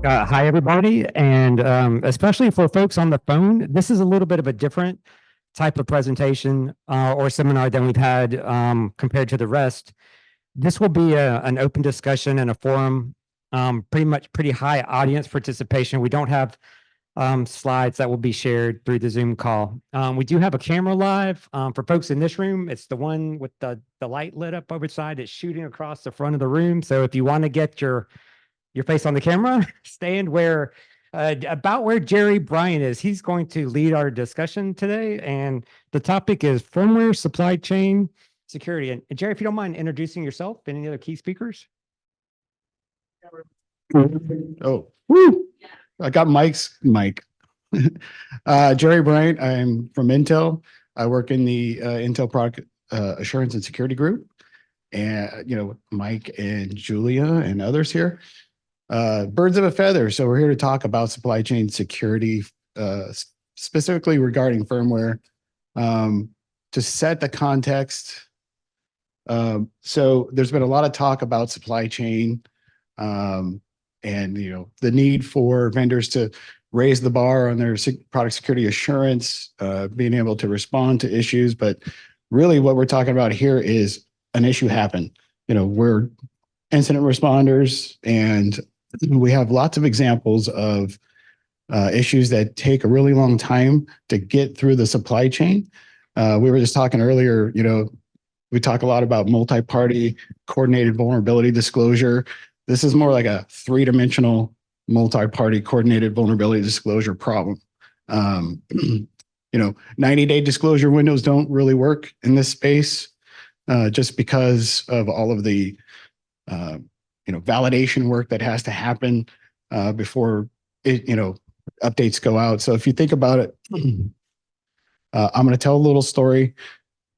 Hi, everybody, and especially for folks on the phone, this is a little bit of a different type of presentation or seminar than we've had compared to the rest. This will be an open discussion and a forum, pretty high audience participation. We don't have slides that will be shared through the Zoom call. We do have a camera live for folks in this room. It's the one with the light lit up over the side. It's shooting across the front of the room. So if you want to get your face on the camera, stand where about where Jerry Bryant is. He's going to lead our discussion today, and the topic is firmware supply chain security. And Jerry, if you don't mind introducing yourself and any other key speakers. Oh, woo! I got Mike's mic. Jerry Bryant. I'm from Intel. I work in the Intel Product Assurance and Security Group, and Mike and Julia and others here. Birds of a feather. So we're here to talk about supply chain security, specifically regarding firmware. To set the context, so there's been a lot of talk about supply chain, and the need for vendors to raise the bar on their product security assurance, being able to respond to issues. But really, what we're talking about here is an issue happened. We're incident responders, and we have lots of examples of issues that take a really long time to get through the supply chain. We were just talking earlier, we talk a lot about multi-party coordinated vulnerability disclosure. This is more like a three-dimensional multi-party coordinated vulnerability disclosure problem. 90-day disclosure windows don't really work in this space, just because of all of the validation work that has to happen before updates go out. So if you think about it, I'm going to tell a little story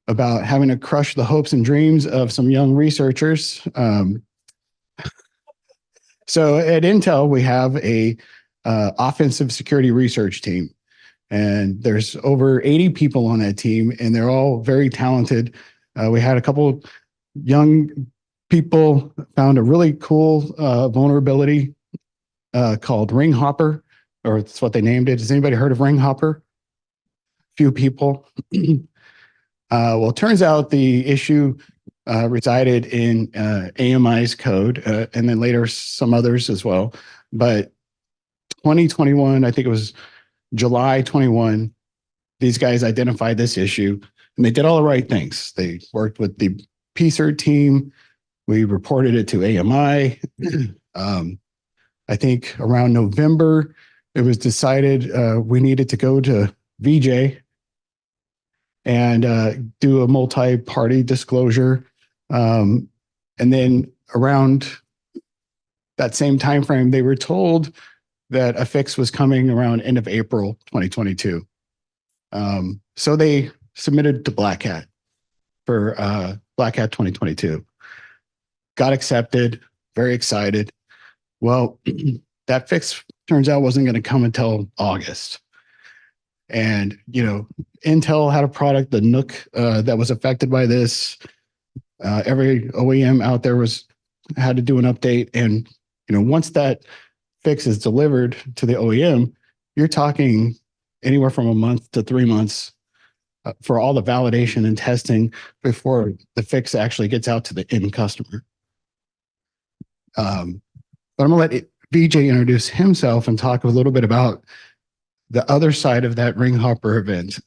about having to crush the hopes and dreams of some young researchers. So at Intel, we have a offensive security research team, and there's over 80 people on that team, and they're all very talented. We had a couple young people found a really cool vulnerability called Ring Hopper, or it's what they named it. Has anybody heard of Ring Hopper? Few people. Well, it turns out the issue resided in AMI's code, and then later some others as well. But 2021, I think it was July 21, these guys identified this issue, and they did all the right things. They worked with the PSIRT team. We reported it to AMI. I think around November, it was decided we needed to go to VJ and do a multi-party disclosure. And then around that same time frame, they were told that a fix was coming around end of April 2022. So they submitted to Black Hat for Black Hat 2022. Got accepted, very excited. Well, that fix turns out wasn't going to come until August. And, Intel had a product, the Nook, that was affected by this. Every OEM out there had to do an update. And, once that fix is delivered to the OEM, you're talking anywhere from a month to 3 months for all the validation and testing before the fix actually gets out to the end customer. But I'm going to let VJ introduce himself and talk a little bit about the other side of that Ring Hopper event.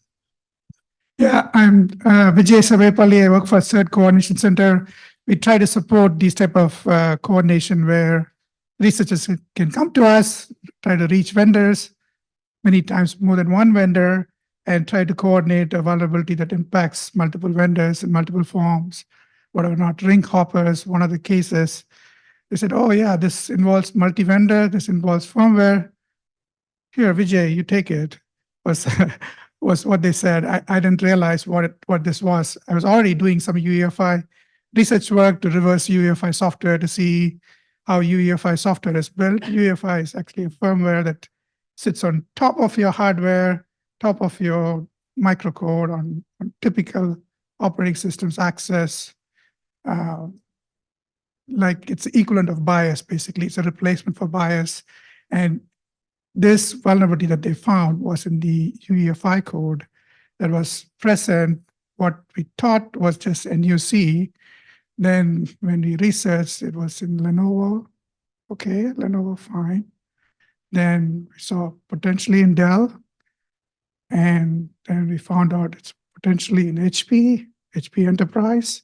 Yeah, I'm Vijay Savepalli. I work for CIRT Coordination Center. We try to support these type of coordination where researchers can come to us, try to reach vendors, many times more than one vendor, and try to coordinate a vulnerability that impacts multiple vendors in multiple forms. Whatever not, Ring Hoppers, one of the cases. They said, oh yeah, this involves multi-vendor, this involves firmware. Here, Vijay, you take it, was what they said. I didn't realize what this was. I was already doing some UEFI research work to reverse UEFI software to see how UEFI software is built. UEFI is actually a firmware that sits on top of your hardware, top of your microcode on typical operating systems access. Like it's the equivalent of BIAS, basically. It's a replacement for BIAS. And this vulnerability that they found was in the UEFI code that was present. What we thought was just NUC. Then when we researched, it was in Lenovo. Okay, Lenovo, fine. Then we saw potentially in Dell. And then we found out it's potentially in HP Enterprise.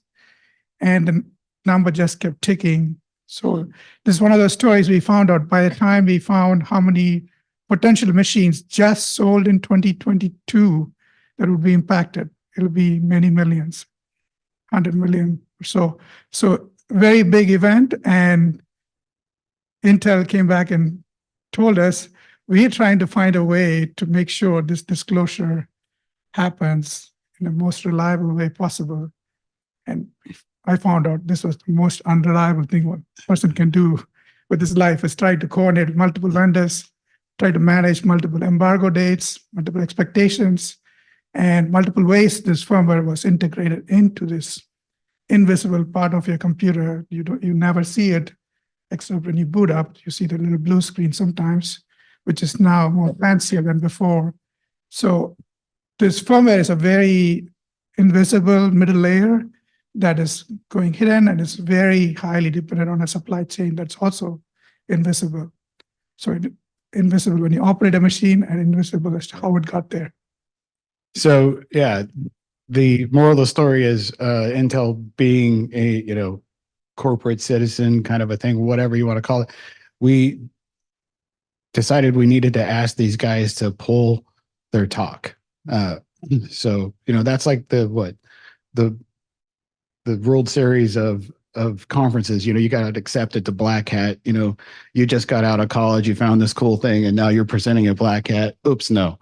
And the number just kept ticking. So this is one of those stories we found out by the time we found how many potential machines just sold in 2022 that would be impacted. It'll be many millions, 100 million or so. So very big event. And Intel came back and told us, we're trying to find a way to make sure this disclosure happens in the most reliable way possible. And I found out this was the most unreliable thing one person can do with his life, is try to coordinate with multiple vendors, try to manage multiple embargo dates, multiple expectations, and multiple ways this firmware was integrated into this invisible part of your computer. You never see it, except when you boot up, you see the little blue screen sometimes, which is now more fancier than before. So this firmware is a very invisible middle layer that is going hidden, and is very highly dependent on a supply chain that's also invisible. So invisible when you operate a machine, and invisible as to how it got there. So yeah, the moral of the story is Intel being a corporate citizen kind of a thing, whatever you want to call it. We decided we needed to ask these guys to pull their talk. So that's like the World Series of conferences. You got accepted to Black Hat. You just got out of college, you found this cool thing, and now you're presenting at Black Hat. Oops, no.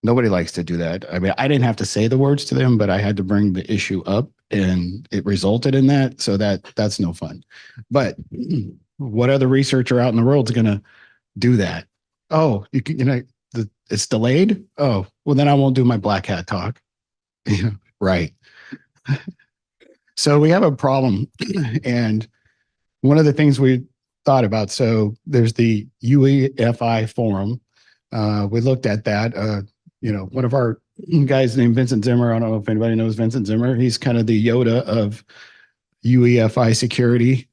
Nobody likes to do that. I mean, I didn't have to say the words to them, but I had to bring the issue up, and it resulted in that. So that's no fun. But what other researcher out in the world is going to do that? Oh, it's delayed. Oh, well, then I won't do my Black Hat talk. Right. So we have a problem. And one of the things we thought about, so there's the UEFI forum. We looked at that. One of our guys named Vincent Zimmer, I don't know if anybody knows Vincent Zimmer. He's kind of the Yoda of UEFI security.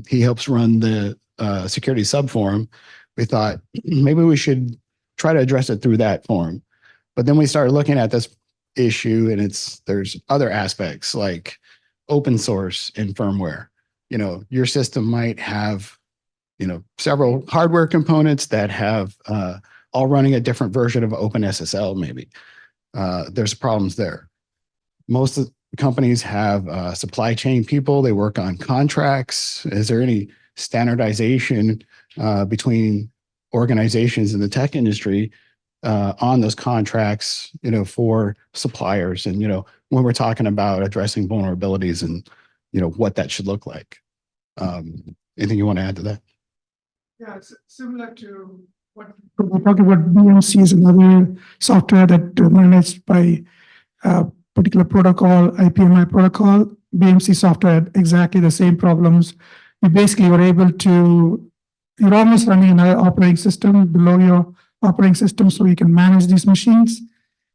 He helps run the security subforum. We thought maybe we should try to address it through that forum. But then we started looking at this issue, and there's other aspects like open source and firmware. Your system might have, several hardware components that have all running a different version of OpenSSL maybe. There's problems there. Most of the companies have supply chain people. They work on contracts. Is there any standardization between organizations in the tech industry on those contracts, for suppliers? And, when we're talking about addressing vulnerabilities and, what that should look like. Anything you want to add to that? Yeah, it's similar to what we're talking about. BMC is another software that managed by a particular protocol, IPMI protocol. BMC software had exactly the same problems. You basically were able to, you're almost running another operating system below your operating system, so you can manage these machines.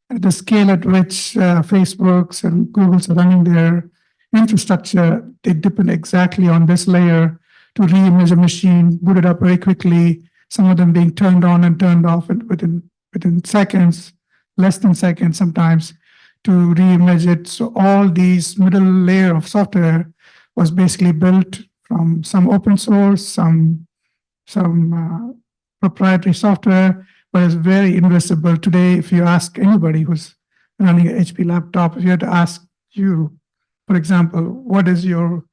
At the scale at which Facebook's and Google's are running their infrastructure, they depend exactly on this layer to reimage a machine, boot it up very quickly, some of them being turned on and turned off within seconds, less than seconds sometimes, to reimage it. So all these middle layer of software was basically built from some open source, some proprietary software, but it's very invisible. Today, if you ask anybody who's running an HP laptop, if you had to ask you, for example, what is your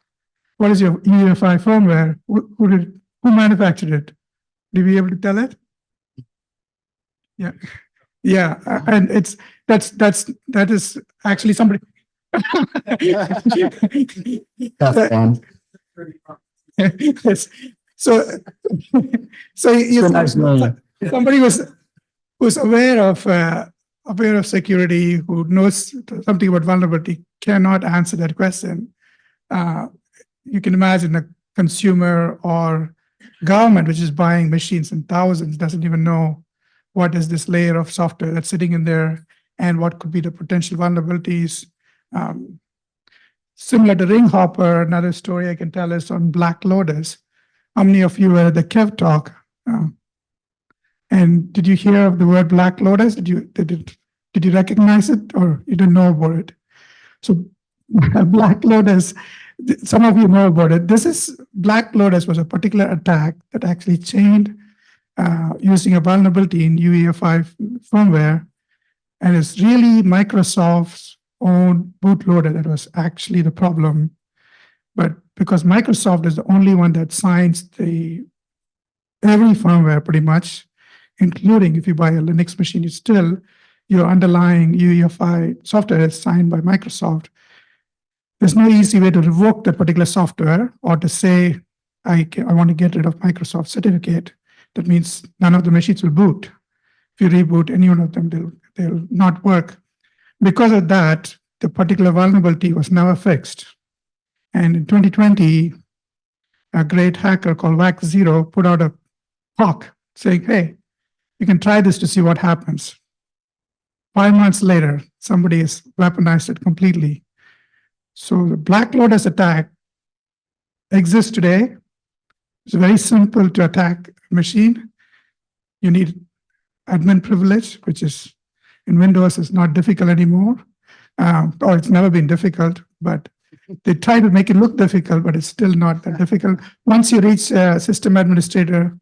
UEFI firmware? Who manufactured it? Do you be able to tell it? Yeah, yeah, and that is actually somebody. That's fun. So somebody who's aware of security, who knows something about vulnerability, cannot answer that question. You can imagine a consumer or government, which is buying machines in thousands, doesn't even know what is this layer of software that's sitting in there and what could be the potential vulnerabilities. Similar to Ring Hopper, another story I can tell is on BlackLotus. How many of you were at the Kev talk? And did you hear of the word BlackLotus? Did you recognize it, or you didn't know about it? So BlackLotus, some of you know about it. BlackLotus was a particular attack that actually chained using a vulnerability in UEFI firmware, and it's really Microsoft's own bootloader that was actually the problem. But because Microsoft is the only one that signs every firmware pretty much, including if you buy a Linux machine, your underlying UEFI software is signed by Microsoft. There's no easy way to revoke that particular software or to say, I want to get rid of Microsoft certificate. That means none of the machines will boot. If you reboot any one of them, they'll not work. Because of that, the particular vulnerability was never fixed. And in 2020, a great hacker called Wax0 put out a talk saying, hey, you can try this to see what happens. 5 months later, somebody has weaponized it completely. So the BlackLotus attack exists today. It's very simple to attack a machine. You need admin privilege, which is in Windows is not difficult anymore, or it's never been difficult, but they try to make it look difficult, but it's still not that difficult. Once you reach system administrator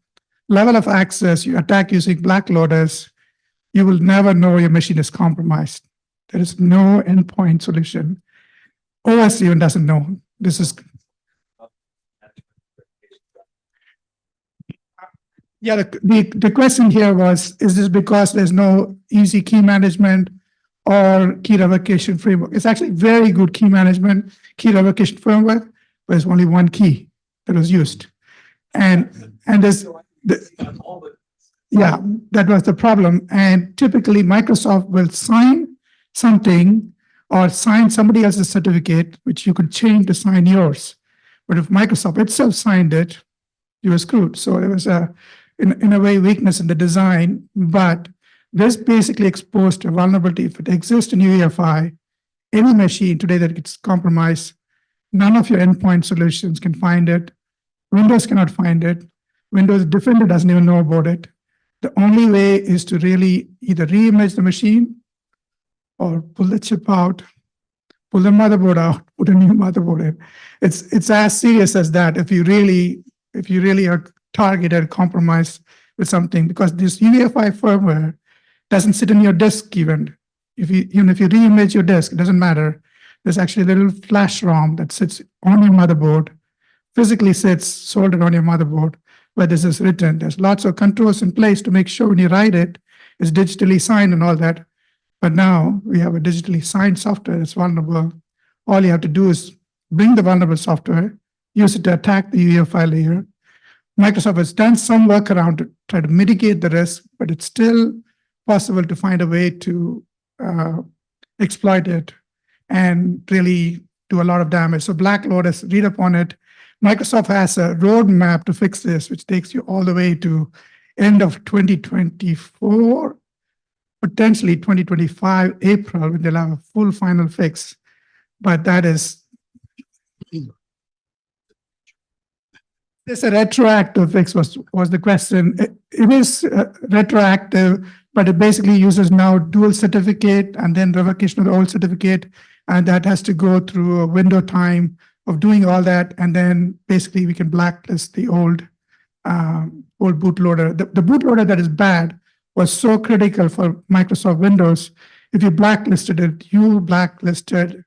level of access, you attack using BlackLotus, you will never know your machine is compromised. There is no endpoint solution. OS even doesn't know. This is yeah. The question here was: is this because there's no easy key management or key revocation framework? It's actually very good key management, key revocation framework, but there's only one key that was used, and there's yeah, that was the problem. And typically, Microsoft will sign something or sign somebody else's certificate, which you could change to sign yours. But if Microsoft itself signed it, you were screwed. So there was in a way, weakness in the design, but this basically exposed a vulnerability. If it exists in UEFI, any machine today that gets compromised, none of your endpoint solutions can find it. Windows cannot find it. Windows Defender doesn't even know about it. The only way is to really either reimage the machine or pull the chip out, pull the motherboard out, put a new motherboard in. It's as serious as that if you really are targeted, compromised with something, because this UEFI firmware doesn't sit in your disk even. Even if you reimage your disk, it doesn't matter. There's actually a little flash ROM that sits on your motherboard, physically sits soldered on your motherboard, where this is written. There's lots of controls in place to make sure when you write it, it's digitally signed and all that. But now we have a digitally signed software that's vulnerable. All you have to do is bring the vulnerable software, use it to attack the UEFI layer. Microsoft has done some workaround to try to mitigate the risk, but it's still possible to find a way to exploit it and really do a lot of damage. So BlackLotus, read up on it. Microsoft has a roadmap to fix this, which takes you all the way to end of 2024, potentially 2025, April, when they'll have a full final fix. But that is, it's a retroactive fix was the question. It is retroactive, but it basically uses now dual certificate and then revocation of the old certificate. And that has to go through a window time of doing all that. And then basically we can blacklist the old bootloader. The bootloader that is bad was so critical for Microsoft Windows. If you blacklisted it, you blacklisted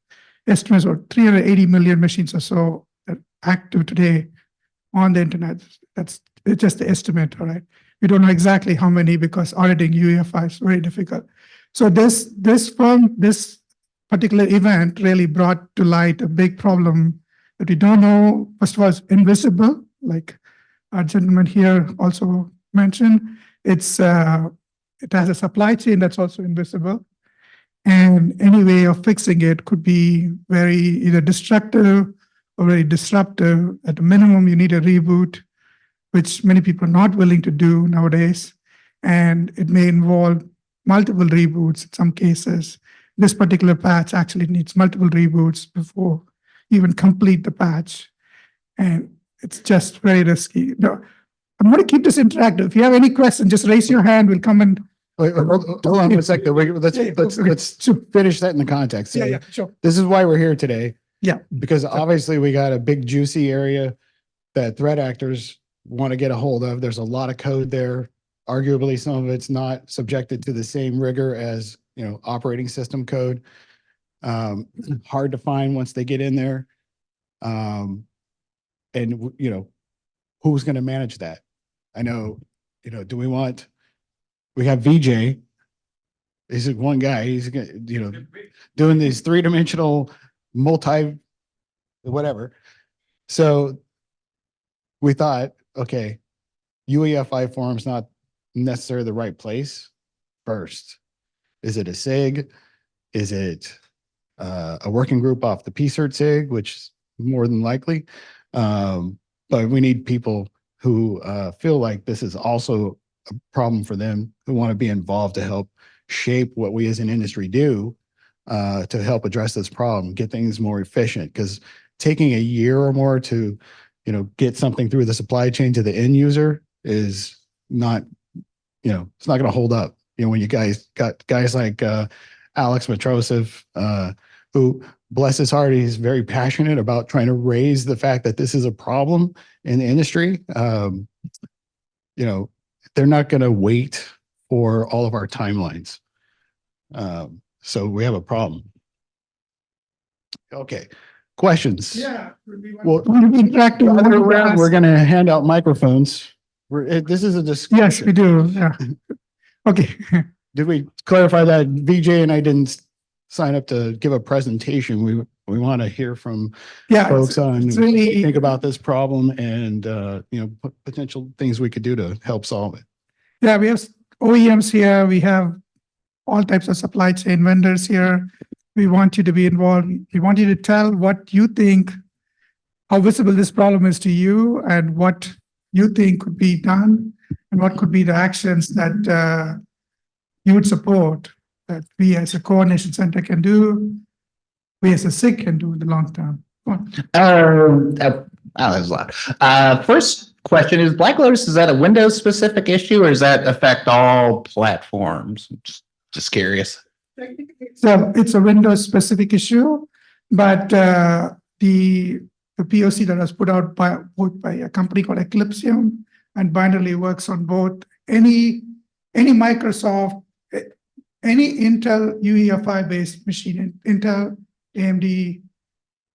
estimates of 380 million machines or so that are active today on the internet. It's just the estimate, all right? We don't know exactly how many because auditing UEFI is very difficult. So this particular event really brought to light a big problem that we don't know. First of all, it's invisible, like our gentleman here also mentioned. It has a supply chain that's also invisible. And any way of fixing it could be very either destructive or very disruptive. At the minimum, you need a reboot. which many people are not willing to do nowadays. And it may involve multiple reboots in some cases. This particular patch actually needs multiple reboots before you even complete the patch. And it's just very risky. No, I'm going to keep this interactive. If you have any questions, just raise your hand. We'll come and. Wait, hold on for a second. Let's finish that in the context. So Yeah, sure. this is why we're here today. Yeah. Because obviously we got a big juicy area that threat actors want to get a hold of. There's a lot of code there. Arguably, some of it's not subjected to the same rigor as, operating system code. Hard to find once they get in there. And who's going to manage that? I know, we have VJ. He's one guy. He's doing these three-dimensional whatever. So we thought, okay, UEFI forum's not necessarily the right place first. Is it a SIG? Is it a working group off the PSIRT SIG, which is more than likely? But we need people who feel like this is also a problem for them, who want to be involved to help shape what we as an industry do to help address this problem, get things more efficient. Because taking a year or more to, get something through the supply chain to the end user is not, it's not going to hold up. When you guys got guys like Alex Matrosov, who, bless his heart, he's very passionate about trying to raise the fact that this is a problem in the industry. They're not going to wait for all of our timelines. So we have a problem. Okay. Questions? Yeah. Well, interactive. we're going to hand out microphones. This is a discussion. Yes, we do. Yeah. Okay. Did we clarify that VJ and I didn't sign up to give a presentation? We want to hear from folks on really, think about this problem and potential things we could do to help solve it. Yeah, we have OEMs here. We have all types of supply chain vendors here. We want you to be involved. We want you to tell what you think, how visible this problem is to you, and what you think could be done, and what could be the actions that you would support, that we as a coordination center can do, we as a SIG can do in the long term. That was loud. First question is, BlackLotus, is that a Windows specific issue or does that affect all platforms? Just curious. So it's a Windows specific issue, but the POC that was put out by a company called Eclipsium and binarily works on both any Microsoft, any Intel UEFI based machine. Intel, AMD,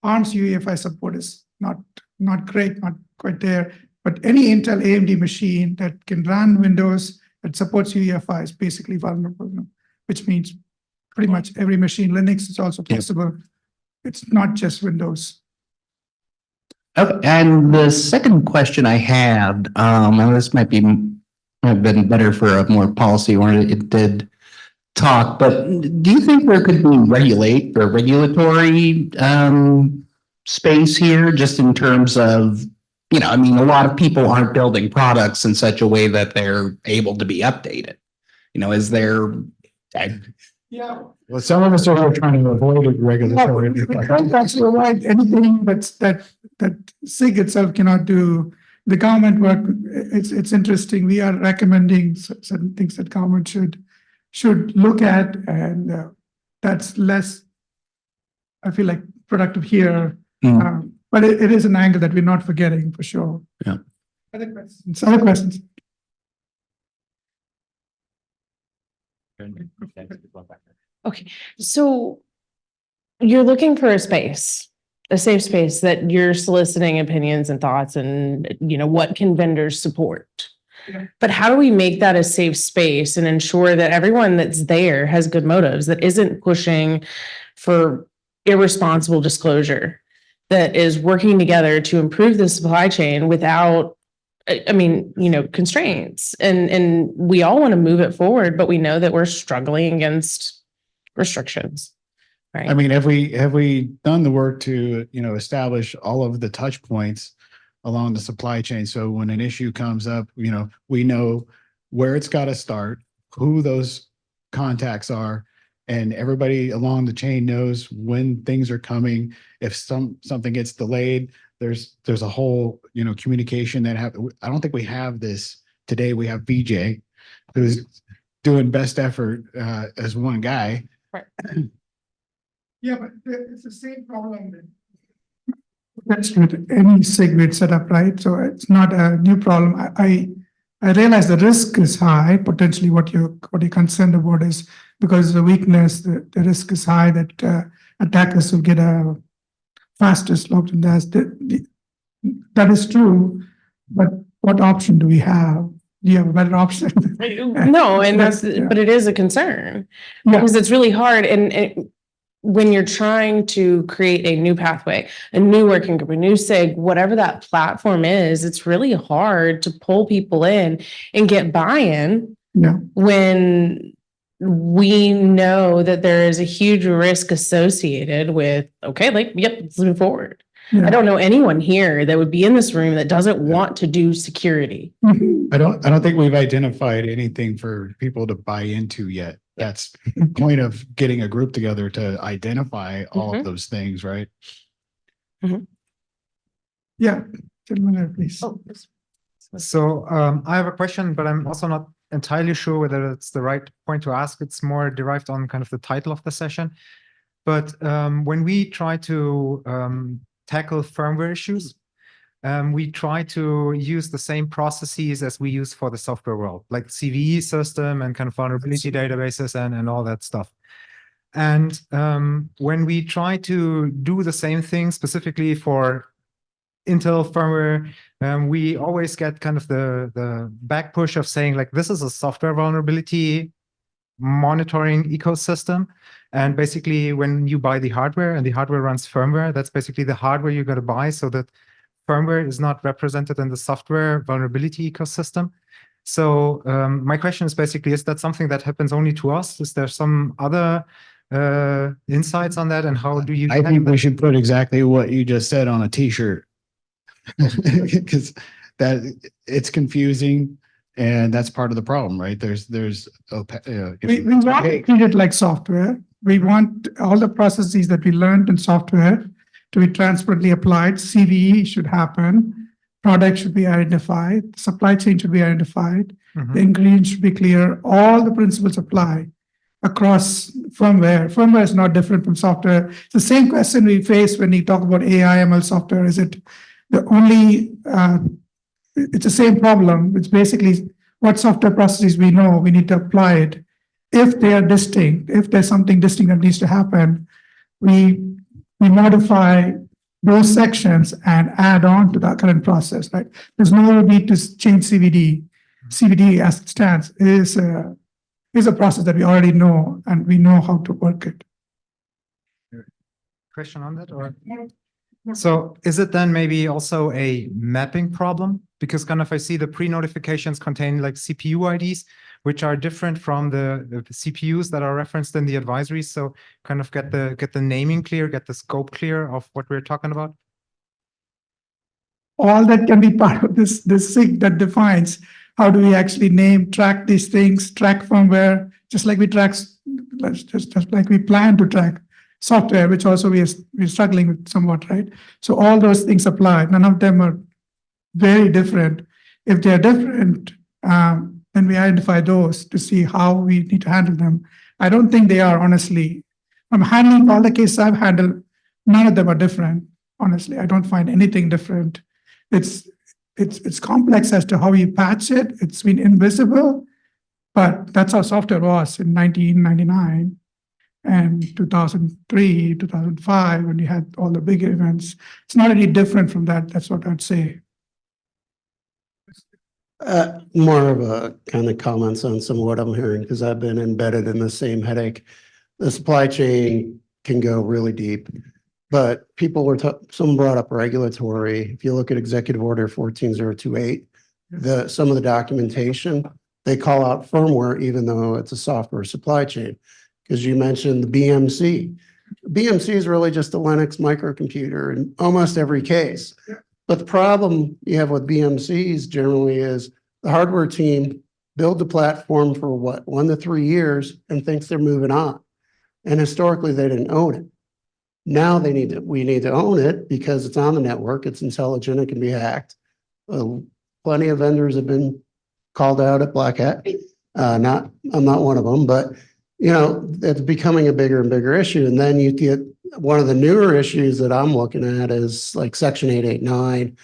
ARM's UEFI support is not great, not quite there, but any Intel AMD machine that can run Windows that supports UEFI is basically vulnerable, which means pretty much every machine. Linux is also possible. It's not just Windows. Okay, and the second question I had, and this might have been better for a more policy-oriented talk, but do you think there could be regulatory space here, just in terms of, a lot of people aren't building products in such a way that they're able to be updated. Is there? Yeah. Well, some of us are trying to avoid regulatory. We can't actually avoid anything that SIG itself cannot do. The government work, it's interesting. We are recommending certain things that government should look at, and that's less, I feel like, productive here. But it is an angle that we're not forgetting for sure. Yeah. Other questions? Okay, so you're looking for a safe space that you're soliciting opinions and thoughts, and what can vendors support? Yeah. But how do we make that a safe space and ensure that everyone that's there has good motives, that isn't pushing for irresponsible disclosure, that is working together to improve the supply chain without, constraints? And we all want to move it forward, but we know that we're struggling against restrictions, right? I mean, have we done the work to, establish all of the touch points along the supply chain. So when an issue comes up, we know where it's got to start, who those contacts are, and everybody along the chain knows when things are coming. If something gets delayed, there's a whole, communication that I don't think we have this today. We have BJ who's doing best effort as one guy. Right. Yeah, but it's the same problem that's with any SIG setup, right? So it's not a new problem. I realize the risk is high. Potentially, what you're concerned about is because of the weakness, the risk is high that attackers will get a faster slope than that. That is true, but what option do we have? Do you have a better option? No, and but it is a concern because it's really hard. And when you're trying to create a new pathway, a new working group, a new SIG, whatever that platform is, it's really hard to pull people in and get buy-in when we know that there is a huge risk associated with, let's move forward. I don't know anyone here that would be in this room that doesn't want to do security. I don't think we've identified anything for people to buy into yet. That's the point of getting a group together to identify all of those things, right? Yeah, gentlemen, please. So I have a question, but I'm also not entirely sure whether it's the right point to ask. It's more derived on kind of the title of the session. But when we try to tackle firmware issues, we try to use the same processes as we use for the software world, like CVE system and kind of vulnerability databases and all that stuff. And when we try to do the same thing specifically for Intel firmware, we always get kind of the back push of saying, like, this is a software vulnerability monitoring ecosystem. And basically, when you buy the hardware and the hardware runs firmware, that's basically the hardware you got to buy so that firmware is not represented in the software vulnerability ecosystem. So my question is basically, is that something that happens only to us? Is there some other insights on that? And how do you? I think we should put exactly what you just said on a t-shirt because it's confusing. And that's part of the problem, right? We want to treat it like software. We want all the processes that we learned in software to be transparently applied. CVE should happen. Product should be identified. Supply chain should be identified. The ingredients should be clear. All the principles apply across firmware. Firmware is not different from software. It's the same question we face when we talk about AI, ML software. Is it the only... it's the same problem. It's basically what software processes we know, we need to apply it. If they are distinct, if there's something distinct that needs to happen, we modify those sections and add on to the current process, right? There's no need to change CVD. CVD as it stands is a process that we already know and we know how to work it. Question on that? Or so is it then maybe also a mapping problem? Because kind of I see the pre-notifications contain like CPU IDs, which are different from the CPUs that are referenced in the advisories. So kind of get the naming clear, get the scope clear of what we're talking about. All that can be part of this SIG that defines how do we actually track these things, track firmware, just like we track, just like we plan to track software, which also we're struggling with somewhat, right? So all those things apply. None of them are very different. If they're different, then we identify those to see how we need to handle them. I don't think they are, honestly. I'm handling all the cases I've handled. None of them are different. Honestly, I don't find anything different. It's complex as to how you patch it. It's been invisible, but that's how software was in 1999 and 2003, 2005, when you had all the big events. It's not any different from that. That's what I'd say. More of a kind of comments on some of what I'm hearing, because I've been embedded in the same headache. The supply chain can go really deep, but someone brought up regulatory. If you look at Executive Order 14028, some of the documentation, they call out firmware, even though it's a software supply chain. Because you mentioned the BMC. BMC is really just a Linux microcomputer in almost every case. But the problem you have with BMCs generally is the hardware team build the platform for what, 1 to 3 years and thinks they're moving on. And historically, they didn't own it. Now we need to own it because it's on the network, it's intelligent, it can be hacked. Plenty of vendors have been called out at Black Hat. I'm not one of them, but you know, it's becoming a bigger and bigger issue. And then you get one of the newer issues that I'm looking at is like Section 889,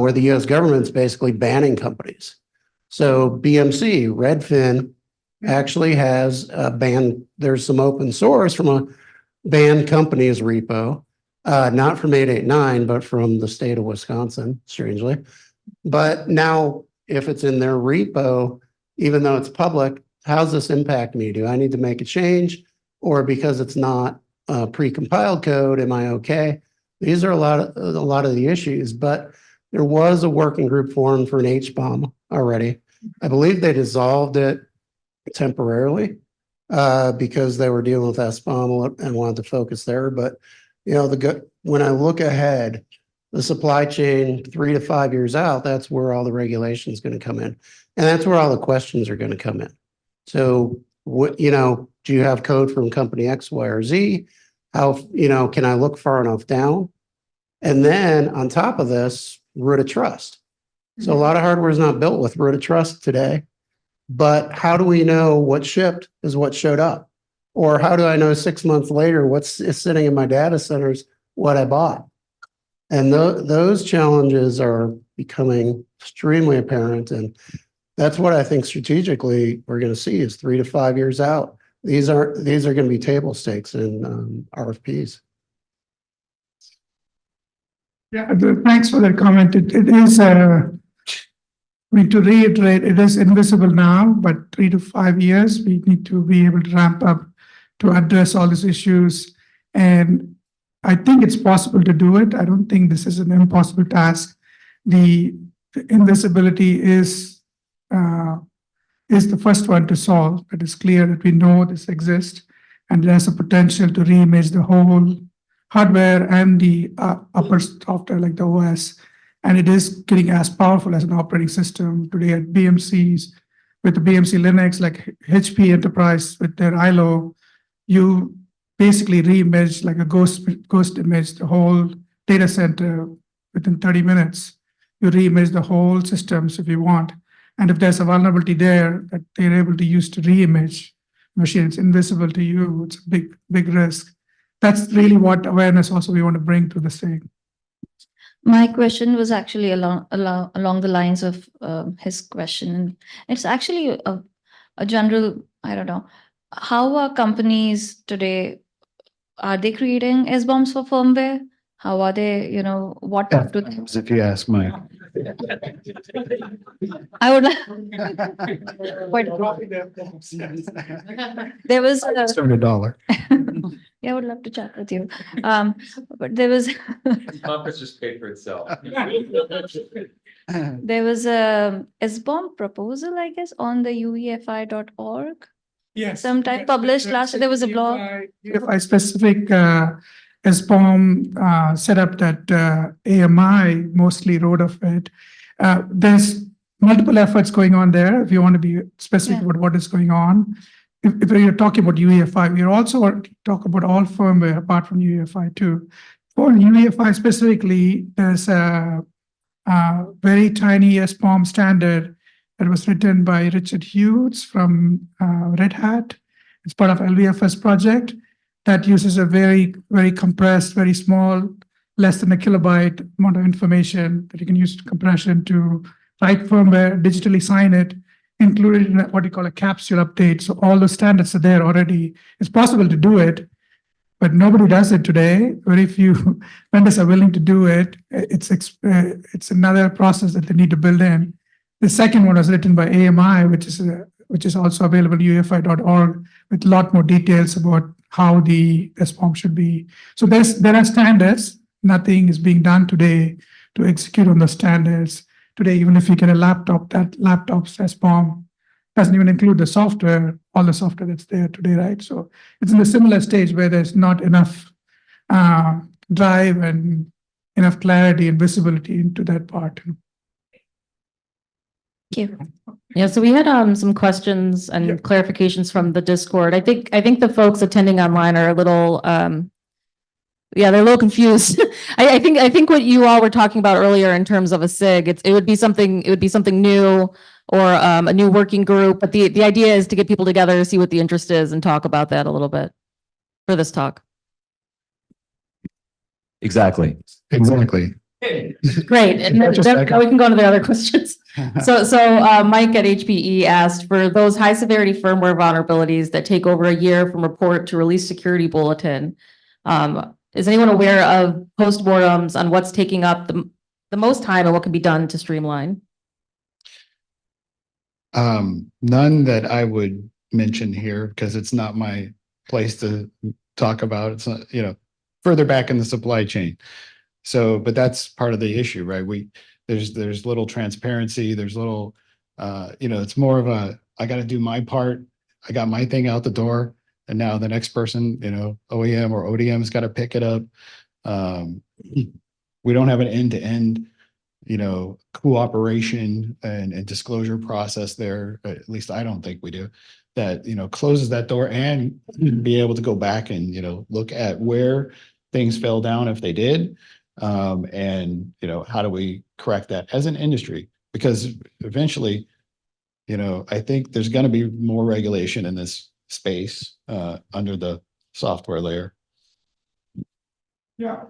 where the US government's basically banning companies. So BMC, Redfin actually has a ban. There's some open source from a banned company's repo, not from 889, but from the state of Wisconsin, strangely. But now if it's in their repo, even though it's public, how's this impact me? Do I need to make a change? Or because it's not pre-compiled code, am I okay? These are a lot of the issues, but there was a working group formed for an HBOM already. I believe they dissolved it temporarily because they were dealing with SBOM and wanted to focus there. But you know, when I look ahead, the supply chain 3 to 5 years out, that's where all the regulation is going to come in, and that's where all the questions are going to come in. So, what, you know, do you have code from company X, Y, or Z? How, you know, can I look far enough down? And then on top of this, root of trust. So a lot of hardware is not built with root of trust today, but how do we know what shipped is what showed up? Or how do I know 6 months later what's sitting in my data centers, what I bought? And those challenges are becoming extremely apparent. And that's what I think strategically we're going to see is 3 to 5 years out. These are going to be table stakes in RFPs. Yeah, thanks for that comment. It is, I mean, to reiterate, it is invisible now, but 3 to 5 years, we need to be able to ramp up to address all these issues. And I think it's possible to do it. I don't think this is an impossible task. The invisibility is the first one to solve. It is clear that we know this exists and there's a potential to reimage the whole hardware and the upper software like the OS. And it is getting as powerful as an operating system today at BMCs with the BMC Linux, like HP Enterprise with their ILO. You basically reimage like a ghost image, the whole data center within 30 minutes. You reimage the whole systems if you want. And if there's a vulnerability there that they're able to use to reimage machines invisible to you, it's a big risk. That's really what awareness also we want to bring to this thing. My question was actually along the lines of his question. It's actually a general, I don't know, how are companies today, are they creating SBOMs for firmware? How are they, you know, what do they? If you ask Mike. I would like. There was. $1. Yeah, I would love to chat with you. But there was. Conference just paid for itself. There was a SBOM proposal, I guess, on the UEFI.org. Yes. Sometime published last, there was a blog. UEFI specific SBOM setup that AMI mostly wrote of it. There's multiple efforts going on there. If you want to be specific about what is going on, if you're talking about UEFI, we're also talk about all firmware apart from UEFI too. For UEFI specifically, there's a very tiny SBOM standard that was written by Richard Hughes from Red Hat. It's part of LVFS project that uses a very, very compressed, very small, less than a kilobyte amount of information that you can use compression to write firmware, digitally sign it, included in what you call a capsule update. So all the standards are there already. It's possible to do it, but nobody does it today. Very few vendors are willing to do it. It's another process that they need to build in. The second one was written by AMI, which is also available at UEFI.org with a lot more details about how the SBOM should be. So there are standards. Nothing is being done today to execute on the standards. Today, even if you get a laptop, that laptop's SBOM doesn't even include the software, all the software that's there today, right? So it's in a similar stage where there's not enough drive and enough clarity and visibility into that part. Thank you. Yeah, so we had some questions and Yeah. clarifications from the Discord. I think the folks attending online are a little yeah, they're a little confused. I think what you all were talking about earlier in terms of a SIG, it would be something new or a new working group, but the idea is to get people together, see what the interest is and talk about that a little bit for this talk. Exactly. Great. And then now we can go on to the other questions. So Mike at HPE asked for those high severity firmware vulnerabilities that take over a year from report to release security bulletin. Is anyone aware of postmortems on what's taking up the most time and what can be done to streamline? None that I would mention here because it's not my place to talk about. It's not, further back in the supply chain. So, but that's part of the issue, right? There's little transparency. There's little, it's more of I got to do my part. I got my thing out the door. And now the next person, OEM or ODM's got to pick it up. We don't have an end-to-end, cooperation and disclosure process there. At least I don't think we do. That, closes that door and be able to go back and, look at where things fell down if they did. And, how do we correct that as an industry? Because eventually, I think there's going to be more regulation in this space under the software layer. Yeah,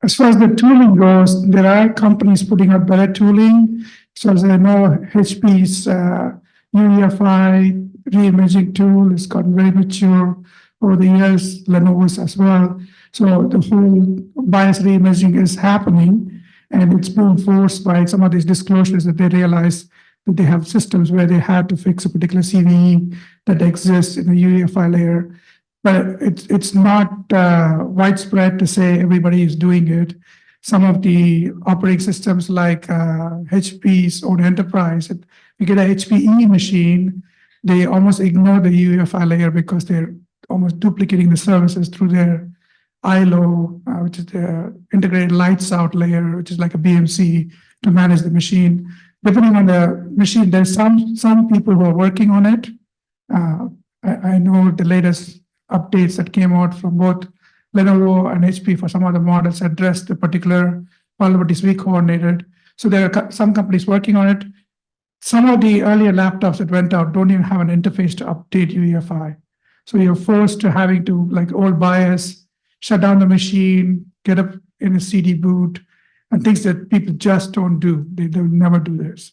as far as the tooling goes, there are companies putting out better tooling. So as I know, HP's UEFI reimaging tool has gotten very mature over the years, Lenovo's as well. So the whole bias reimaging is happening, and it's being forced by some of these disclosures that they realize that they have systems where they had to fix a particular CVE that exists in the UEFI layer. But it's not widespread to say everybody is doing it. Some of the operating systems like HP's own enterprise, if you get a HPE machine, they almost ignore the UEFI layer because they're almost duplicating the services through their ILO, which is the integrated lights out layer, which is like a BMC to manage the machine. Depending on the machine, there's some people who are working on it. I know the latest updates that came out from both Lenovo and HP for some of the models addressed the particular vulnerabilities we coordinated. So there are some companies working on it. Some of the earlier laptops that went out don't even have an interface to update UEFI. So you're forced to having to, like old BIOS, shut down the machine, get up in a CD boot, and things that people just don't do. They'll never do this.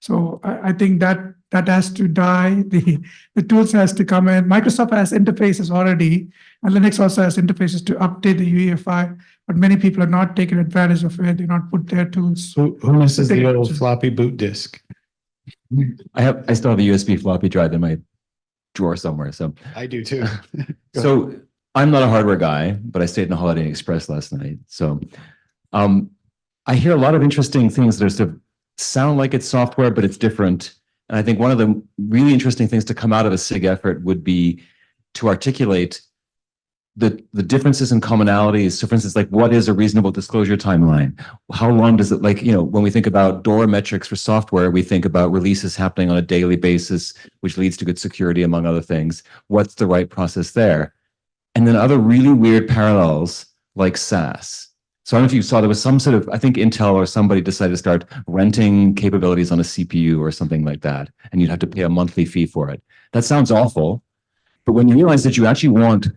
So I think that has to die. The tools has to come in. Microsoft has interfaces already, and Linux also has interfaces to update the UEFI, but many people are not taking advantage of it. They not put their tools. Who misses the old floppy boot disk? I still have a USB floppy drive in my drawer somewhere. So I do too. So I'm not a hardware guy, but I stayed in the Holiday Inn Express last night. So I hear a lot of interesting things that sort of sound like it's software, but it's different. And I think one of the really interesting things to come out of a SIG effort would be to articulate the differences and commonalities. So for instance, like what is a reasonable disclosure timeline? How long does it, like, when we think about DORA metrics for software, we think about releases happening on a daily basis, which leads to good security, among other things. What's the right process there? And then other really weird parallels like SaaS. So I don't know if you saw there was some sort of, I think Intel or somebody decided to start renting capabilities on a CPU or something like that. And you'd have to pay a monthly fee for it. That sounds awful. But when you realize that you actually want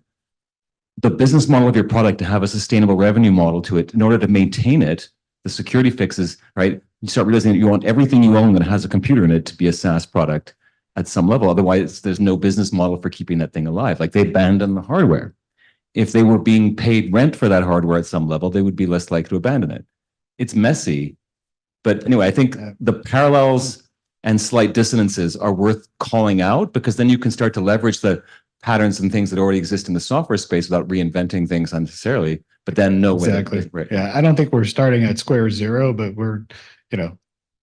the business model of your product to have a sustainable revenue model to it, in order to maintain it, the security fixes, right? You start realizing that you want everything you own that has a computer in it to be a SaaS product at some level. Otherwise, there's no business model for keeping that thing alive. Like they abandon the hardware. If they were being paid rent for that hardware at some level, they would be less likely to abandon it. It's messy. But anyway, I think the parallels and slight dissonances are worth calling out, because then you can start to leverage the patterns and things that already exist in the software space without reinventing things unnecessarily, but then know when Exactly. right. Yeah, I don't think we're starting at square zero, but we're,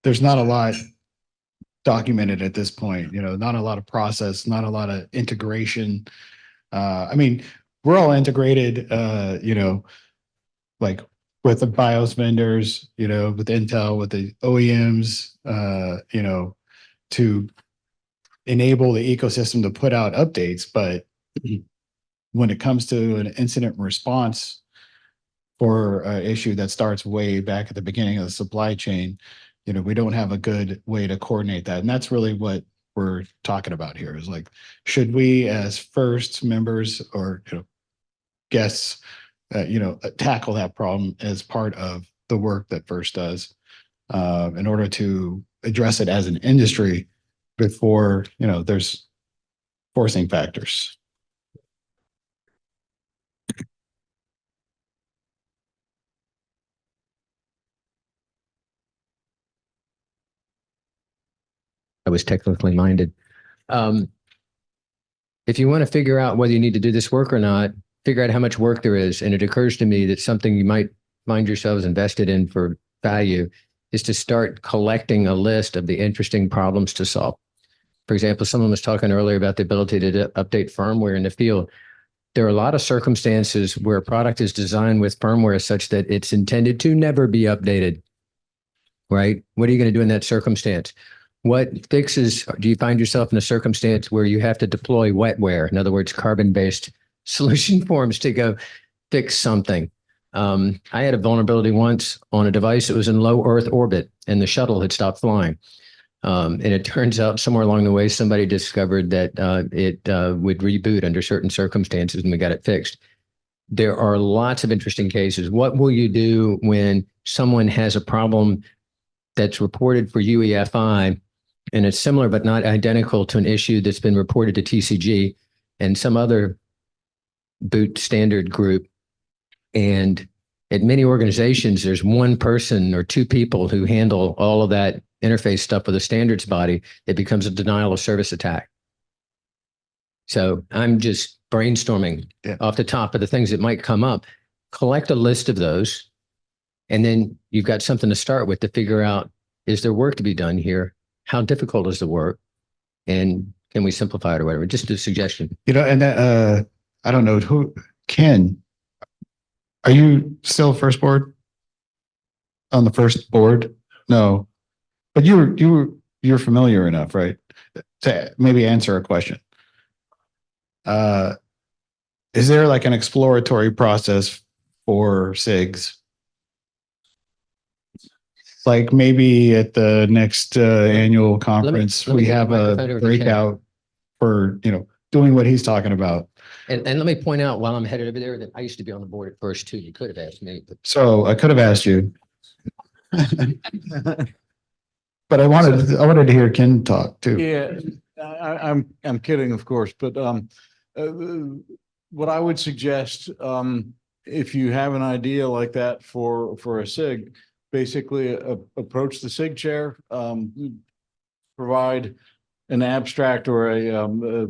there's not a lot documented at this point, not a lot of process, not a lot of integration. I mean, we're all integrated, like with the BIOS vendors, with Intel, with the OEMs, to enable the ecosystem to put out updates. But when it comes to an incident response for an issue that starts way back at the beginning of the supply chain, we don't have a good way to coordinate that. And that's really what we're talking about here is like, should we as first members or, guests, tackle that problem as part of the work that First does in order to address it as an industry before, there's forcing factors. I was technically minded. If you want to figure out whether you need to do this work or not, figure out how much work there is. And it occurs to me that something you might find yourselves invested in for value is to start collecting a list of the interesting problems to solve. For example, someone was talking earlier about the ability to update firmware in the field. There are a lot of circumstances where a product is designed with firmware such that it's intended to never be updated, right? What are you going to do in that circumstance? What fixes do you find yourself in a circumstance where you have to deploy wetware? In other words, carbon-based solution forms to go fix something. I had a vulnerability once on a device that was in low Earth orbit and the shuttle had stopped flying. And it turns out somewhere along the way, somebody discovered that it would reboot under certain circumstances and we got it fixed. There are lots of interesting cases. What will you do when someone has a problem that's reported for UEFI and it's similar but not identical to an issue that's been reported to TCG and some other boot standard group? And at many organizations, there's one person or two people who handle all of that interface stuff with a standards body. It becomes a denial of service attack. So I'm just brainstorming off the top of the things that might come up. Collect a list of those, and then you've got something to start with to figure out, is there work to be done here? How difficult is the work? And can we simplify it or whatever? Just a suggestion. And I don't know who, Ken, are you still first board? On the first board? No, but you're familiar enough, right? To maybe answer a question. Is there like an exploratory process for SIGs? Like maybe at the next annual conference, we have a breakout for, doing what he's talking about. And let me point out while I'm headed over there that I used to be on the board at first too. You could have asked me. But... So I could have asked you. But I wanted to hear Ken talk too. Yeah, I'm kidding, of course, but what I would suggest, if you have an idea like that for a SIG, basically approach the SIG chair, provide an abstract or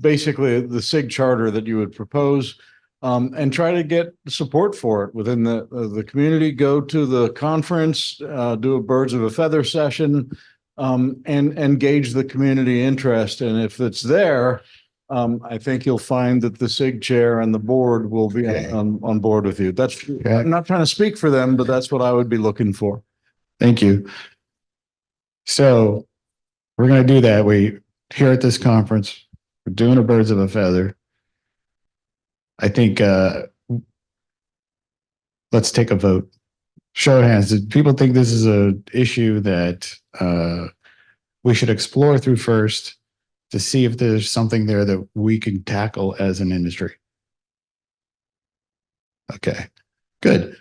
basically the SIG charter that you would propose, and try to get support for it within the community. Go to the conference, do a birds of a feather session, and gauge the community interest. And if it's there, I think you'll find that the SIG chair and the board will be on board with you. I'm not trying to speak for them, but that's what I would be looking for. Thank you. So we're going to do that. Here at this conference, we're doing a birds of a feather. I think let's take a vote. Show of hands. Do people think this is an issue that we should explore through first to see if there's something there that we can tackle as an industry? Okay, good.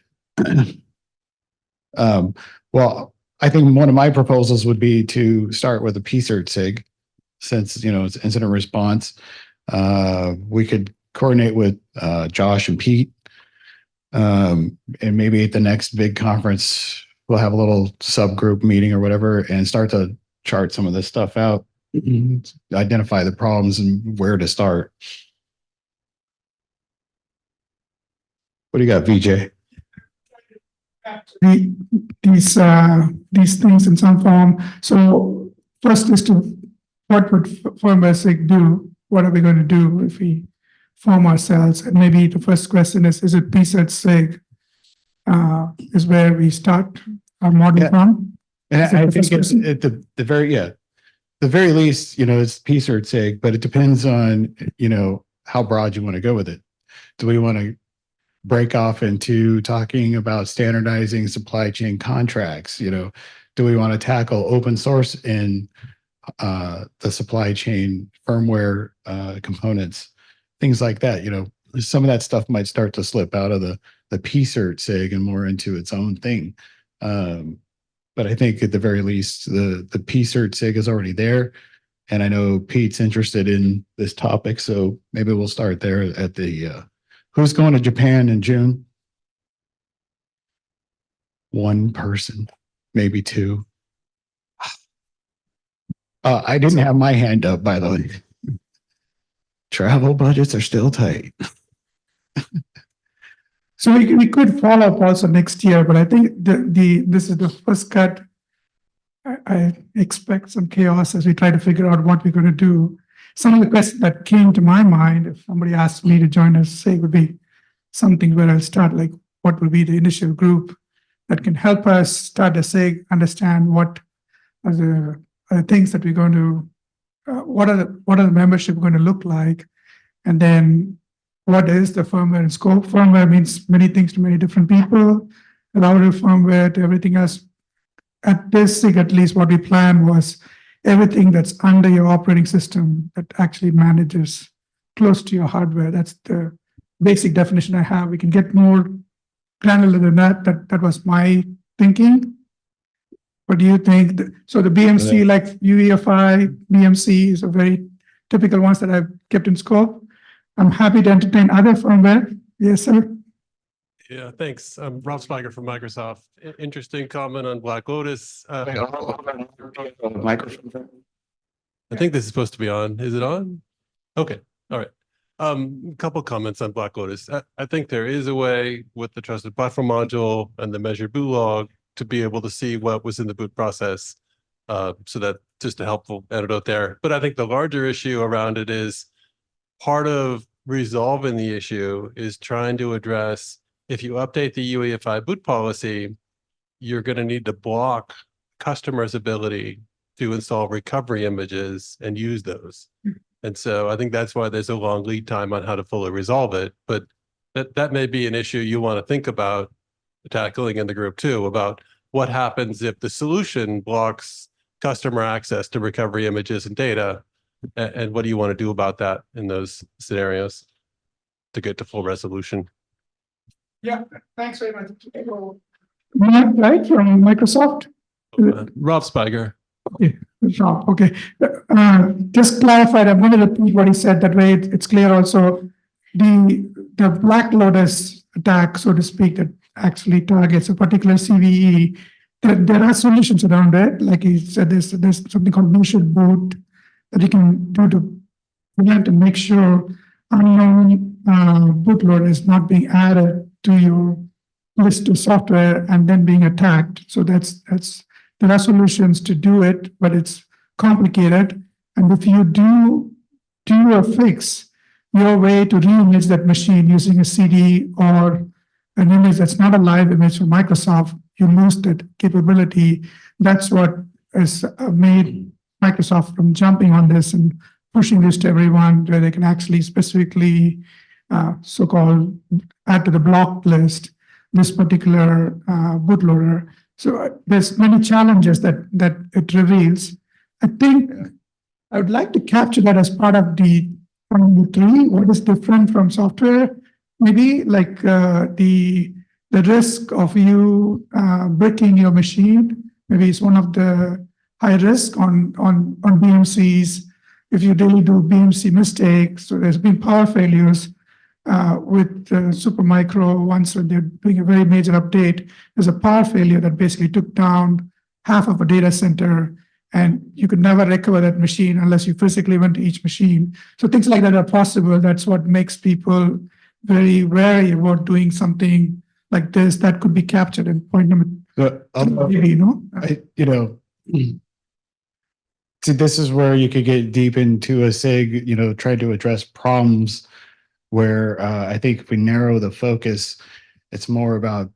Well, I think one of my proposals would be to start with a PSIRT SIG, since it's incident response. We could coordinate with Josh and Pete, and maybe at the next big conference we'll have a little subgroup meeting or whatever and start to chart some of this stuff out, identify the problems and where to start. What do you got, VJ? These things in some form. So first is what would Firmware SIG do? What are we going to do if we form ourselves? And maybe the first question is it PSIRT SIG is where we start our model Yeah. from. And Is that I the think first it's question? at the very, yeah, the very least, it's PSIRT SIG, but it depends on, how broad you want to go with it. Do we want to break off into talking about standardizing supply chain contracts? Do we want to tackle open source in the supply chain firmware components, things like that? Some of that stuff might start to slip out of the PSIRT SIG and more into its own thing. But I think at the very least, the PSIRT SIG is already there. And I know Pete's interested in this topic, so maybe we'll start there at the who's going to Japan in June? One person, maybe two. I didn't have my hand up, by the way. Travel budgets are still tight. So we could follow up also next year, but I think this is the first cut. I expect some chaos as we try to figure out what we're going to do. Some of the questions that came to my mind, if somebody asked me to join us, say, would be something where I'll start, like, what will be the initial group that can help us start to say, understand what are the things that we're going to, what are the membership going to look like, and then what is the firmware and scope. Firmware means many things to many different people. Router firmware to everything else. At this SIG, at least what we planned was everything that's under your operating system that actually manages close to your hardware. That's the basic definition I have. We can get more granular than that. That was my thinking. What do you think? So the BMC, like UEFI, BMC is a very typical ones that I've kept in scope. I'm happy to entertain other firmware. Yes, sir. Yeah, thanks. I'm Rob Spiger from Microsoft. Interesting comment on BlackLotus. Microphone. I think this is supposed to be on. Is it on? Okay, all right. A couple comments on BlackLotus. I think there is a way with the trusted platform module and the measured boot log to be able to see what was in the boot process. So that just a helpful anecdote there. But I think the larger issue around it is part of resolving the issue is trying to address, if you update the UEFI boot policy, you're going to need to block customers' ability to install recovery images and use those. And so I think that's why there's a long lead time on how to fully resolve it. But that may be an issue you want to think about tackling in the group too, about what happens if the solution blocks customer access to recovery images and data, and what do you want to do about that in those scenarios to get to full resolution? Yeah, thanks very much. Mark, right, from Microsoft? Rob Spiger. Okay, Rob, okay. Just clarified, I'm going to repeat what he said, that way it's clear also. The BlackLotus attack, so to speak, that actually targets a particular CVE, there are solutions around it. Like he said, there's something called measured boot that you can do to prevent and make sure unknown bootloader is not being added to your list of software and then being attacked. So there are solutions to do it, but it's complicated. And if you do a fix, your way to reimage that machine using a CD or an image that's not a live image from Microsoft, you lose that capability. That's what has made Microsoft from jumping on this and pushing this to everyone, where they can actually specifically so-called add to the block list this particular bootloader. So there's many challenges that it reveals. I think I would like to capture that as part of the 3, what is different from software. Maybe like the risk of you breaking your machine, maybe it's one of the high risk on BMCs. If you really do BMC mistakes, so there's been power failures with Supermicro. Once when they're doing a very major update, there's a power failure that basically took down half of a data center, and you could never recover that machine unless you physically went to each machine. So things like that are possible. That's what makes people very wary about doing something like this that could be captured in point number 3, See, this is where you could get deep into a SIG, try to address problems where I think if we narrow the focus, it's more about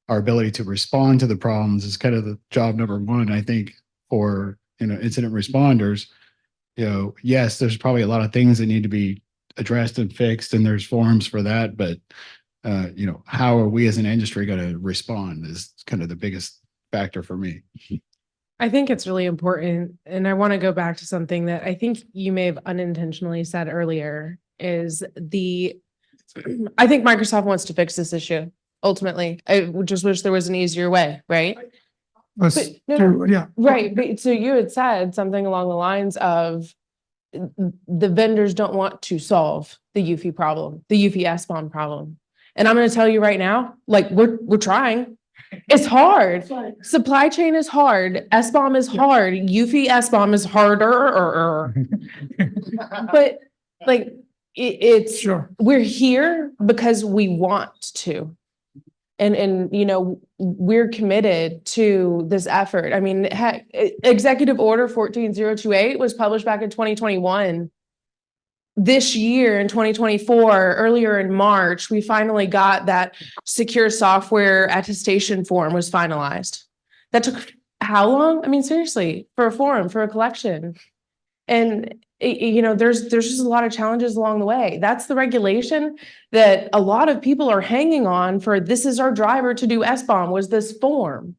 our ability to respond to the problems is kind of the job number one, I think, for, incident responders. Yes, there's probably a lot of things that need to be addressed and fixed, and there's forums for that, but how are we as an industry going to respond is kind of the biggest factor for me. I think it's really important, and I want to go back to something that I think you may have unintentionally said earlier, is I think Microsoft wants to fix this issue. Ultimately, I just wish there was an easier way, right? Yeah. Right. But so you had said something along the lines of the vendors don't want to solve the UEFI problem, the UEFI SBOM problem. And I'm going to tell you right now, like we're trying. It's hard. Supply chain is hard. SBOM is hard. UEFI SBOM is harder. But like it's Sure. we're here because we want to. And we're committed to this effort. I mean, heck, Executive Order 14028 was published back in 2021. This year in 2024, earlier in March, we finally got that secure software attestation form was finalized. That took how long? I mean, seriously, for a forum, for a collection. And there's just a lot of challenges along the way. That's the regulation that a lot of people are hanging on for. This is our driver to do SBOM, was this form.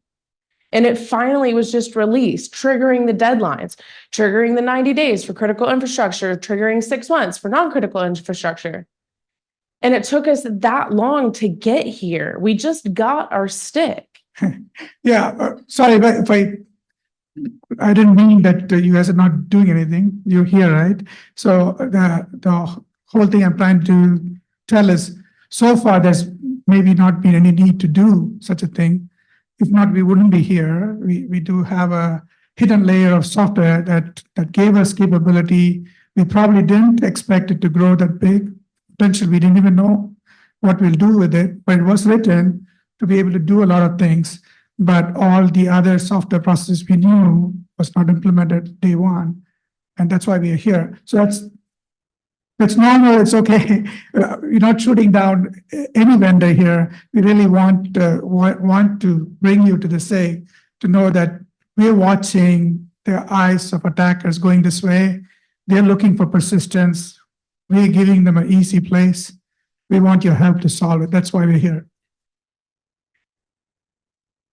And it finally was just released, triggering the deadlines, triggering the 90 days for critical infrastructure, triggering 6 months for non-critical infrastructure. And it took us that long to get here. We just got our stick. Yeah, sorry, if I didn't mean that you guys are not doing anything. You're here, right? So the whole thing I'm trying to tell is, so far there's maybe not been any need to do such a thing. If not, we wouldn't be here. We do have a hidden layer of software that gave us capability. We probably didn't expect it to grow that big. Potentially, we didn't even know what we'll do with it, but it was written to be able to do a lot of things. But all the other software processes we knew was not implemented day one. And that's why we are here. So that's normal. It's okay. We're not shooting down any vendor here. We really want to bring you to the say to know that we're watching the eyes of attackers going this way. They're looking for persistence. We're giving them an easy place. We want your help to solve it. That's why we're here.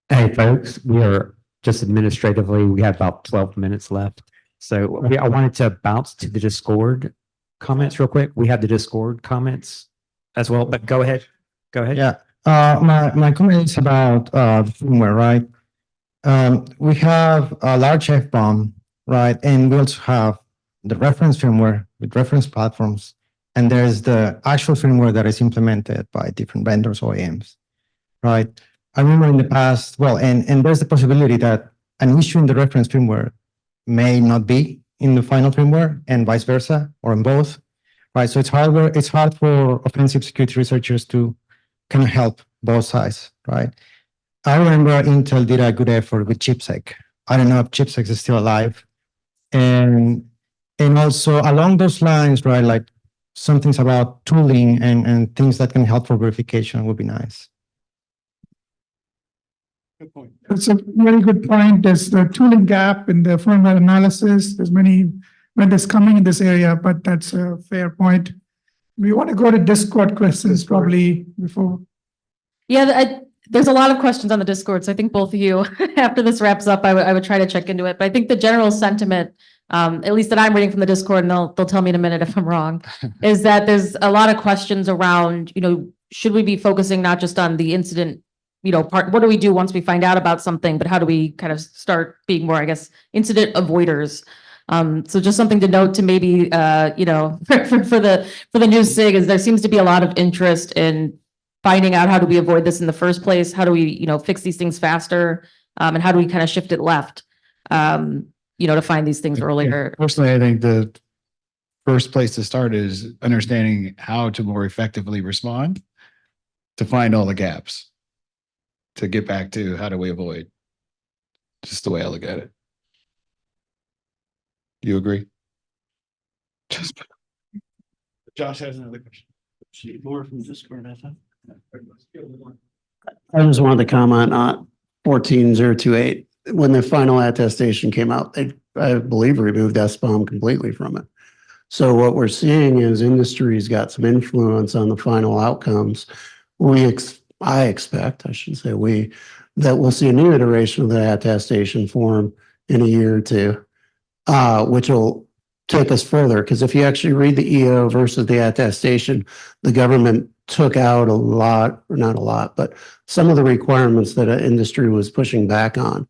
Hey, folks, we are just administratively, we have about 12 minutes left. So I wanted to bounce to the Discord comments real quick. We have the Discord comments as well, but go ahead. Go ahead. Yeah. My comment is about firmware, right? We have a large FBOM, right? And we also have the reference firmware with reference platforms. And there's the actual firmware that is implemented by different vendors, OEMs, right? I remember in the past, well, and there's the possibility that an issue in the reference firmware may not be in the final firmware and vice versa, or in both, right? So it's hard for offensive security researchers to kind of help both sides, right? I remember Intel did a good effort with ChipSec. I don't know if ChipSec is still alive. And also along those lines, right, like some things about tooling and things that can help for verification would be nice. Good point. That's a very good point. There's the tooling gap in the firmware analysis. There's many vendors coming in this area, but that's a fair point. We want to go to Discord questions probably before. Yeah, there's a lot of questions on the Discord, so I think both of you, after this wraps up, I would try to check into it. But I think the general sentiment, at least that I'm reading from the Discord, and they'll tell me in a minute if I'm wrong, is that there's a lot of questions around, should we be focusing not just on the incident, part, what do we do once we find out about something, but how do we kind of start being more, I guess, incident avoiders? So just something to note to maybe, for the new SIG is there seems to be a lot of interest in finding out how do we avoid this in the first place? How do we, fix these things faster? And how do we kind of shift it left, to find these things earlier? Personally, I think the first place to start is understanding how to more effectively respond to find all the gaps, to get back to how do we avoid, just the way I look at it. You agree? Josh has another question. More from Discord, I thought. I just wanted to comment on 14028. When the final attestation came out, they, I believe, removed SBOM completely from it. So what we're seeing is industry's got some influence on the final outcomes. I expect, I should say we, that we'll see a new iteration of the attestation form in a year or two, which will take us further. Because if you actually read the EO versus the attestation, the government took out a lot, or not a lot, but some of the requirements that industry was pushing back on.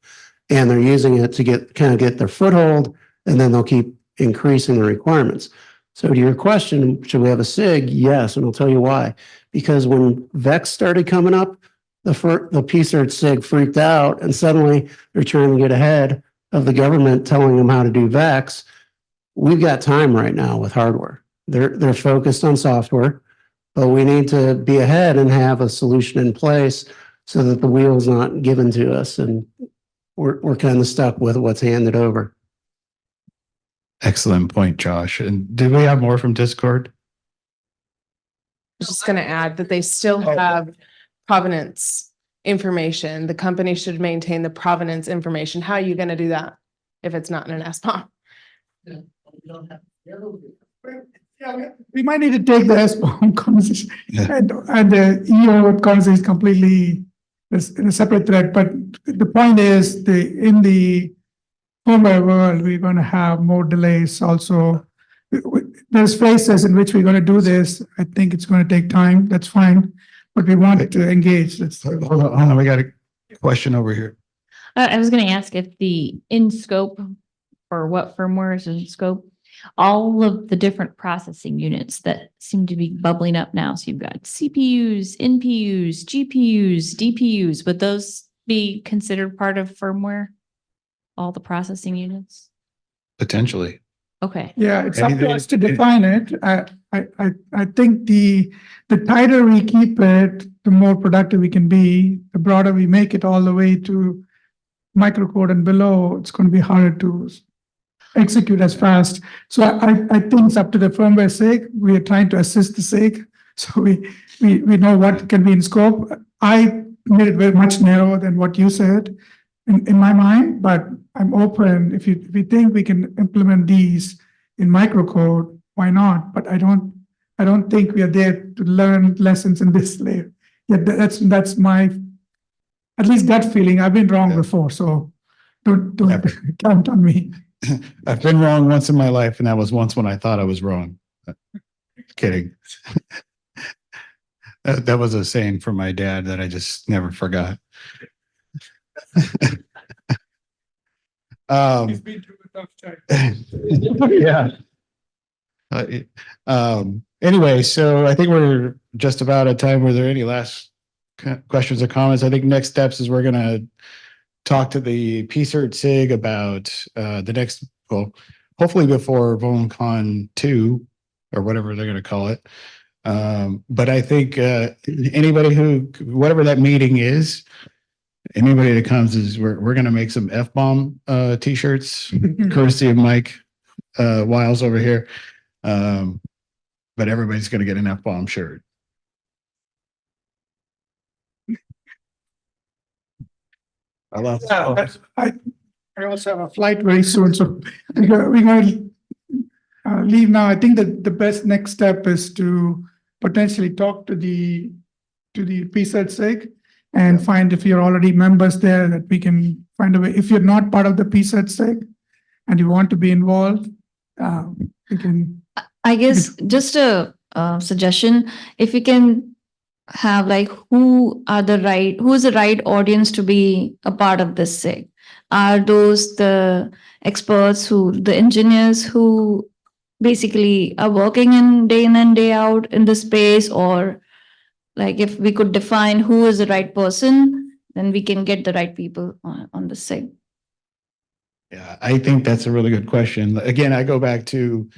And they're using it to get their foothold, and then they'll keep increasing the requirements. So to your question, should we have a SIG? Yes, and I'll tell you why. Because when VEX started coming up, the PSIRT SIG freaked out, and suddenly they're trying to get ahead of the government telling them how to do VEX. We've got time right now with hardware. They're focused on software, but we need to be ahead and have a solution in place so that the wheel's not given to us, and we're kind of stuck with what's handed over. Excellent point, Josh. And did we have more from Discord? I was just going to add that they still have provenance information. The company should maintain the provenance information. How are you going to do that if it's not in an SBOM? We might need to take the SBOM conversation and the EO conversation completely in a separate thread. But the point is, in the firmware world, we're going to have more delays also. There's phases in which we're going to do this. I think it's going to take time. That's fine. But we want to engage. Hold on. We got a question over here. I was going to ask if the in scope, or what firmware is in scope, all of the different processing units that seem to be bubbling up now. So you've got CPUs, NPUs, GPUs, DPUs. Would those be considered part of firmware? All the processing units? Potentially. Okay. Yeah, it's up to us to define it. I think the tighter we keep it, the more productive we can be. The broader we make it all the way to microcode and below, it's going to be harder to execute as fast. So I think it's up to the firmware SIG. We are trying to assist the SIG, so we know what can be in scope. I made it very much narrower than what you said in my mind, but I'm open. If we think we can implement these in microcode, why not? But I don't think we are there to learn lessons in this layer. Yeah, that's my at least gut feeling. I've been wrong before, so don't count on me. I've been wrong once in my life, and that was once when I thought I was wrong. Kidding. That was a saying from my dad that I just never forgot. He's been through a tough time. Yeah. Anyway, so I think we're just about at time. Were there any last questions or comments? I think next steps is we're going to talk to the PSIRT SIG about the next, well, hopefully before VulnCon 2 or whatever they're going to call it. But I think anybody whatever that meeting is, anybody that comes is we're going to make some F-bomb t-shirts, courtesy of Mike Wiles over here. But everybody's going to get an F-bomb shirt. I love I also have a flight very soon, so we're going to leave now. I think that the best next step is to potentially talk to the PSIRT SIG and find if you're already members there, that we can find a way. If you're not part of the PSIRT SIG and you want to be involved, we can. I guess just a suggestion, if you can have like who is the right audience to be a part of this SIG? Are those the experts, the engineers who basically are working in and day out in the space? Or like if we could define who is the right person, then we can get the right people on the SIG. Yeah, I think that's a really good question. Again, I go back to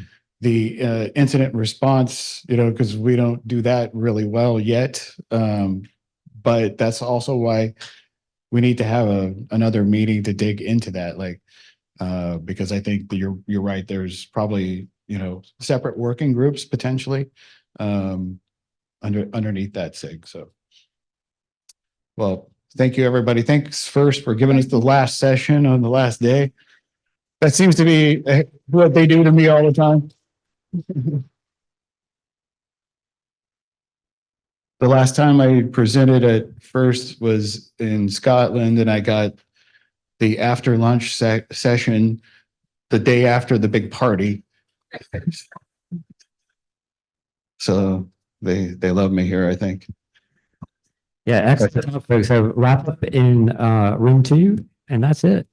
the incident response, because we don't do that really well yet. But that's also why we need to have another meeting to dig into that. Because I think that you're right. There's probably, separate working groups potentially underneath that SIG. So Well, thank you, everybody. Thanks first for giving us the last session on the last day. That seems to be what they do to me all the time. The last time I presented at first was in Scotland, and I got the after lunch session the day after the big party. So they love me here, I think. Yeah, excellent, folks. So wrap up in room 2, and that's it.